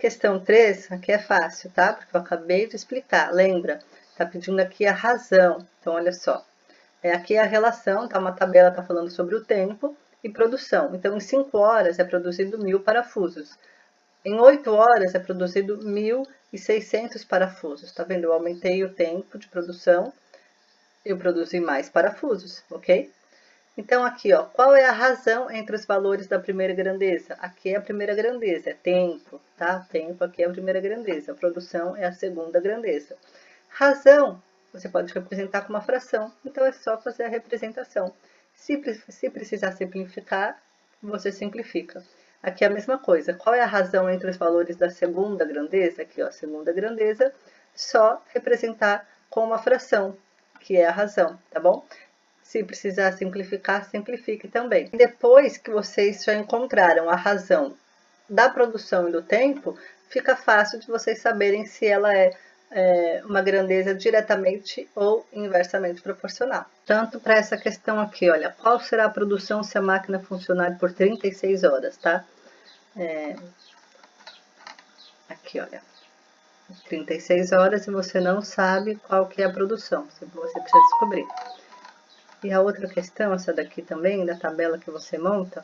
Questão 3, aqui é fácil, tá? Porque eu acabei de explicar. Lembra? Tá pedindo aqui a razão. Então, olha só. Aqui a relação, tá? Uma tabela tá falando sobre o tempo e produção. Então, em 5 horas é produzido 1.000 parafusos. Em 8 horas é produzido 1.600 parafusos. Tá vendo? Eu aumentei o tempo de produção, eu produzi mais parafusos, ok? Então, aqui, ó, qual é a razão entre os valores da primeira grandeza? Aqui é a primeira grandeza, é tempo, tá? Tempo aqui é a primeira grandeza, a produção é a segunda grandeza. Razão, você pode representar com uma fração, então é só fazer a representação. Se precisar simplificar, você simplifica. Aqui é a mesma coisa. Qual é a razão entre os valores da segunda grandeza? Aqui, ó, segunda grandeza, só representar com uma fração, que é a razão, tá bom? Se precisar simplificar, simplifique também. Depois que vocês já encontraram a razão da produção e do tempo, fica fácil de vocês saberem se ela é uma grandeza diretamente ou inversamente proporcional. Tanto para essa questão aqui, olha, qual será a produção se a máquina funcionar por 36 horas, tá? Aqui, olha, 36 horas e você não sabe qual que é a produção, você precisa descobrir. E a outra questão, essa daqui também, da tabela que você monta,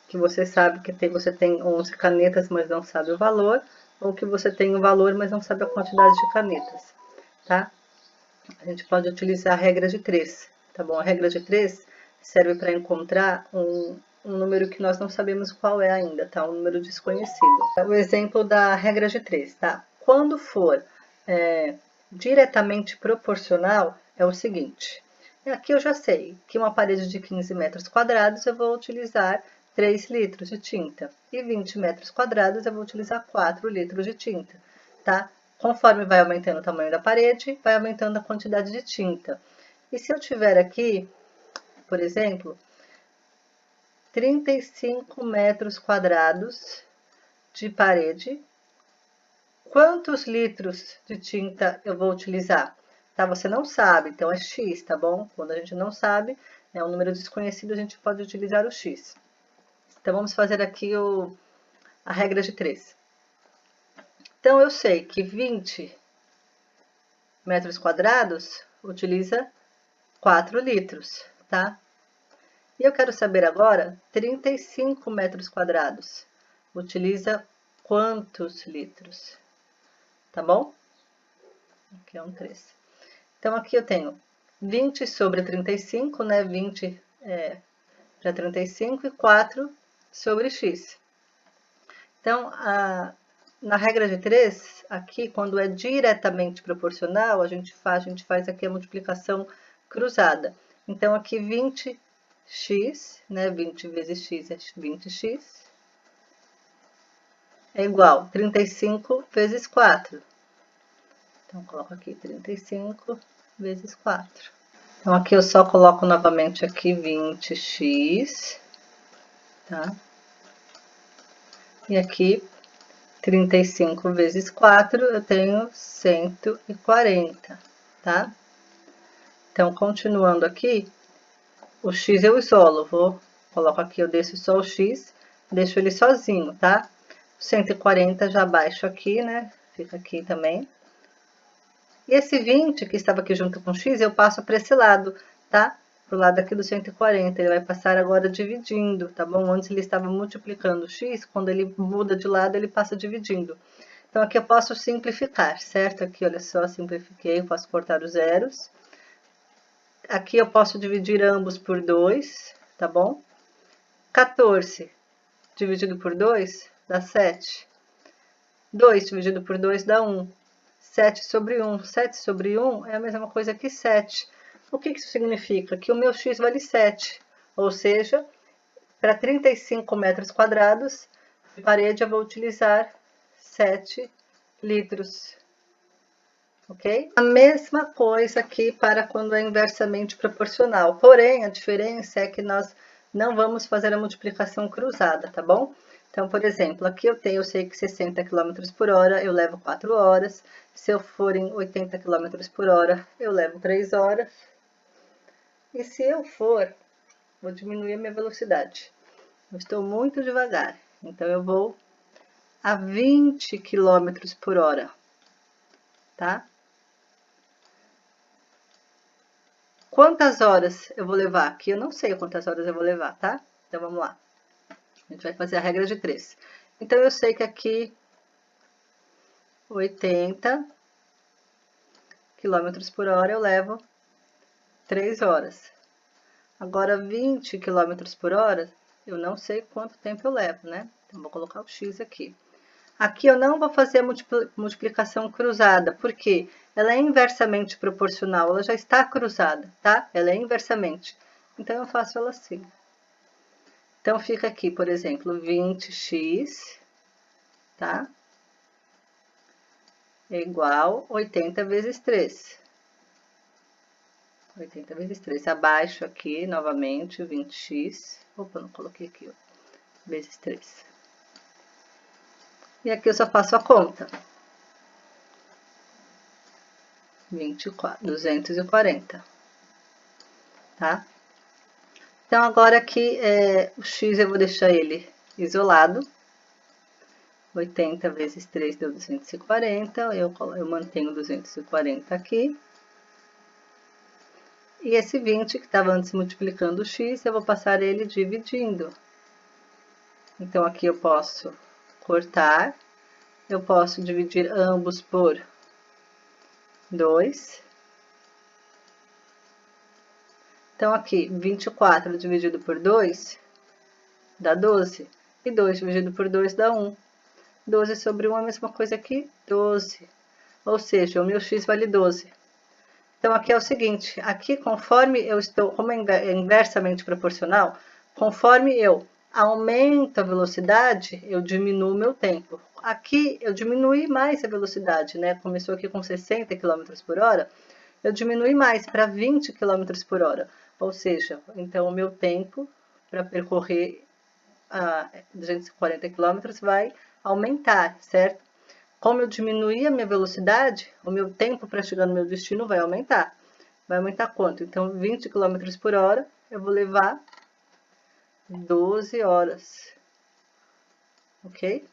que você sabe que você tem 11 canetas, mas não sabe o valor, ou que você tem o valor, mas não sabe a quantidade de canetas, tá? A gente pode utilizar a regra de 3, tá bom? A regra de 3 serve para encontrar um número que nós não sabemos qual é ainda, tá? Um número desconhecido. O exemplo da regra de 3, tá? Quando for diretamente proporcional, é o seguinte. Aqui eu já sei que uma parede de 15 metros quadrados eu vou utilizar 3 litros de tinta. E 20 metros quadrados eu vou utilizar 4 litros de tinta, tá? Conforme vai aumentando o tamanho da parede, vai aumentando a quantidade de tinta. E se eu tiver aqui, por exemplo, 35 metros quadrados de parede, quantos litros de tinta eu vou utilizar? Tá? Você não sabe, então é X, tá bom? Quando a gente não sabe, é um número desconhecido, a gente pode utilizar o X. Então, vamos fazer aqui a regra de 3. Então, eu sei que 20 metros quadrados utiliza 4 litros, tá? E eu quero saber agora, 35 metros quadrados utiliza quantos litros? Tá bom? Aqui é um 3. Então, aqui eu tenho 20 sobre 35, né? 20 para 35 e 4 sobre x. Então, na regra de 3, aqui, quando é diretamente proporcional, a gente faz aqui a multiplicação cruzada. Então, aqui 20x, né? 20 vezes x é 20x, é igual a 35 vezes 4. Então, coloco aqui 35 vezes 4. Então, aqui eu só coloco novamente aqui 20x, tá? E aqui 35 vezes 4, eu tenho 140, tá? Então, continuando aqui, o x eu isolo, coloco aqui, eu deixo só o x, deixo ele sozinho, tá? 140 já baixo aqui, né? Fica aqui também. E esse 20 que estava aqui junto com o x, eu passo para esse lado, tá? Pro lado aqui do 140, ele vai passar agora dividindo, tá bom? Antes ele estava multiplicando o x, quando ele muda de lado, ele passa dividindo. Então, aqui eu posso simplificar, certo? Aqui, olha só, simplifiquei, eu posso cortar os zeros. Aqui eu posso dividir ambos por 2, tá bom? 14 dividido por 2 dá 7. 2 dividido por 2 dá 1. 7 sobre 1. 7 sobre 1 é a mesma coisa que 7. O que isso significa? Que o meu x vale 7. Ou seja, para 35 metros quadrados de parede eu vou utilizar 7 litros. Ok? A mesma coisa aqui para quando é inversamente proporcional. Porém, a diferença é que nós não vamos fazer a multiplicação cruzada, tá bom? Então, por exemplo, aqui eu sei que 60 km por hora eu levo 4 horas. Se eu for em 80 km por hora, eu levo 3 horas. E se eu vou diminuir a minha velocidade. Eu estou muito devagar, então eu vou a 20 km por hora, tá? Quantas horas eu vou levar? Aqui eu não sei quantas horas eu vou levar, tá? Então, vamos lá. A gente vai fazer a regra de 3. Então, eu sei que aqui 80 km por hora eu levo 3 horas. Agora, 20 km por hora, eu não sei quanto tempo eu levo, né? Então, vou colocar o X aqui. Aqui eu não vou fazer a multiplicação cruzada, porque ela é inversamente proporcional, ela já está cruzada, tá? Ela é inversamente. Então, eu faço ela assim. Então, fica aqui, por exemplo, 20x, tá? É igual 80 vezes 3. 80 vezes 3. Abaixo aqui, novamente, 20x. Opa, não coloquei aqui, ó. Vezes 3. E aqui eu só faço a conta. 240. Tá? Então, agora aqui, o x eu vou deixar ele isolado. 80 vezes 3 deu 240. Eu mantenho 240 aqui. E esse 20, que estava antes multiplicando o x, eu vou passar ele dividindo. Então, aqui eu posso cortar. Eu posso dividir ambos por 2. Então, aqui, 24 dividido por 2 dá 12. E 2 dividido por 2 dá 1. 12 sobre 1 é a mesma coisa que 12. Ou seja, o meu x vale 12. Então, aqui é o seguinte, aqui conforme eu estou, como é inversamente proporcional, conforme eu aumento a velocidade, eu diminuo o meu tempo. Aqui eu diminui mais a velocidade, né? Começou aqui com 60 km por hora, eu diminui mais para 20 km por hora. Ou seja, então o meu tempo para percorrer 240 km vai aumentar, certo? Como eu diminuir a minha velocidade, o meu tempo para chegar no meu destino vai aumentar. Vai aumentar quanto? Então, 20 km por hora, eu vou levar 12 horas. Ok?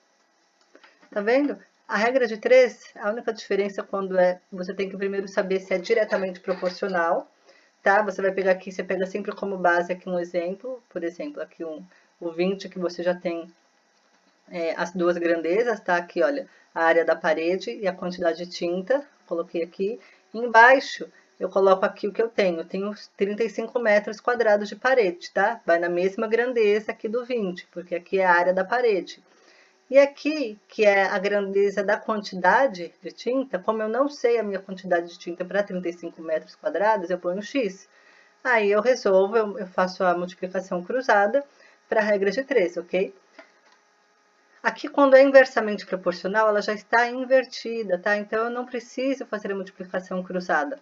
Tá vendo? A regra de 3, a única diferença quando você tem que primeiro saber se é diretamente proporcional, tá? Você vai pegar aqui, você pega sempre como base aqui um exemplo, por exemplo, aqui o 20 que você já tem as duas grandezas, tá? Aqui, olha, a área da parede e a quantidade de tinta, coloquei aqui. Embaixo, eu coloco aqui o que eu tenho. Eu tenho 35 metros quadrados de parede, tá? Vai na mesma grandeza aqui do 20, porque aqui é a área da parede. E aqui, que é a grandeza da quantidade de tinta, como eu não sei a minha quantidade de tinta para 35 metros quadrados, eu ponho X. Aí eu resolvo, eu faço a multiplicação cruzada para a regra de 3, ok? Aqui, quando é inversamente proporcional, ela já está invertida, tá? Então, eu não preciso fazer a multiplicação cruzada.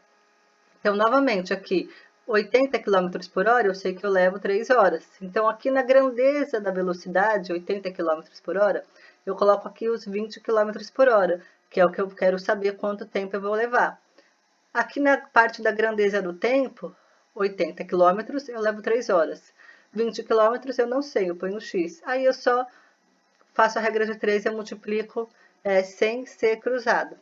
Então, novamente, aqui, 80 km por hora, eu sei que eu levo 3 horas. Então, aqui na grandeza da velocidade, 80 km por hora, eu coloco aqui os 20 km por hora, que é o que eu quero saber quanto tempo eu vou levar. Aqui na parte da grandeza do tempo, 80 km, eu levo 3 horas. 20 km eu não sei, eu ponho X. Aí eu só faço a regra de 3 e eu multiplico sem ser cruzado.